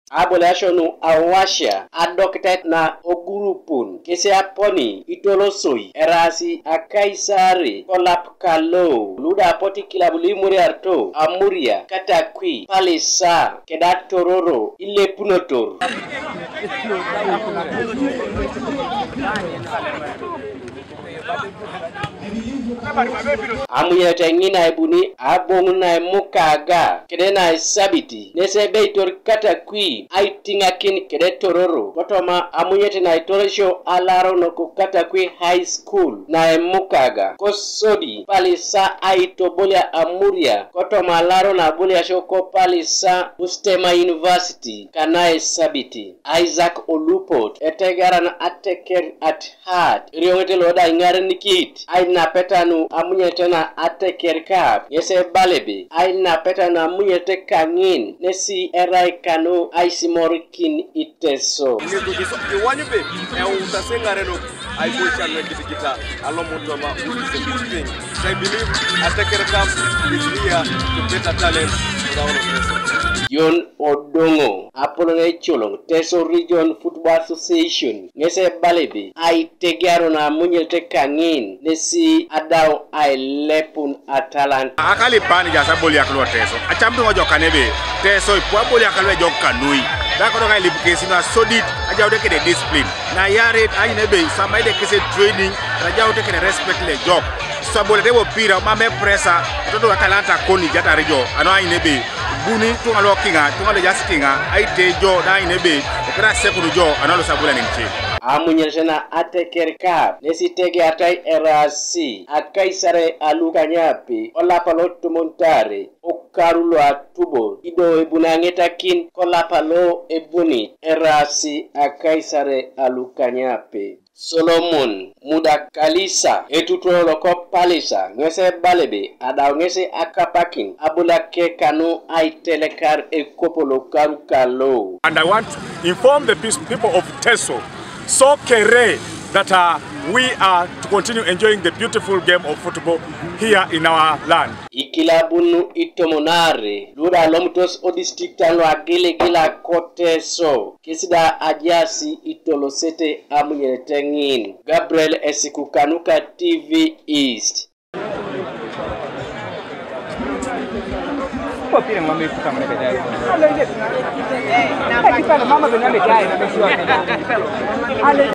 Abolashonu awasia adoktet na ogurupun kese aponi itolosoi erasi akaisari kolap kalo luda poti kilabuli muriarto amuria katakwi palisa kedatororo ilepunotor amuya tengina ibuni abonguna mukaga kedena sabiti nese beitor katakwi aitingakin kedetororo kotoma amuyete na itoresho alaro no katakwi high school na mukaga kosodi palisa aitobolia amuria kotoma alaro na bolia shoko palisa Ustema University kanae sabiti Isaac Olupot etegara na Ateker at heart riongete loda ingare nikit aina petanu amunyete na Ateker kap yese balebe aina petanu amunyete kangin nesi erai kanu aisimorikin iteso iwanyube utasengare no aibosha nwekita alomutoma ulisebuting. So I believe Ateker kap is here to better talent around the Yon Odongo Apollo Cholong Teso Region Football Association ngese balebe ai tegaro na munyete kangin nesi adao ai lepun Atalanta akali pani jasa boli aklo teso achamdu ngojo kanebe teso ipo boli akalo jo kanui dako do ngai libukesi na sodit ajawde ke discipline na yare ai nebe samaide kese training ajawde ke respect le job so boli debo pira mame pressa todo Atalanta koni jata rejo ano ai nebe buni tunga lokinga tunga le jaskinga ai tejo da ai nebe okra sekuru jo analo sabula nimche amunyeshana Ateker kap nesi tege atai erasi akaisare alukanyapi olapalotu montare okarulo atubo ido ebunangetakin kolapalo ebuni erasi akaisare alukanyapi Solomon muda kalisa etutolo ko palisa ngese balebe ada ngese akapakin abulake kanu ai telekar e kopolo karukalo. And I want to inform the people of Teso so kere that we are to continue enjoying the beautiful game of football here in our land. Ikilabunu itomonare lura lomtos o district alo agile gila koteso kisida ajasi itolosete amunyetengin. Gabriel Esikukanuka TV East.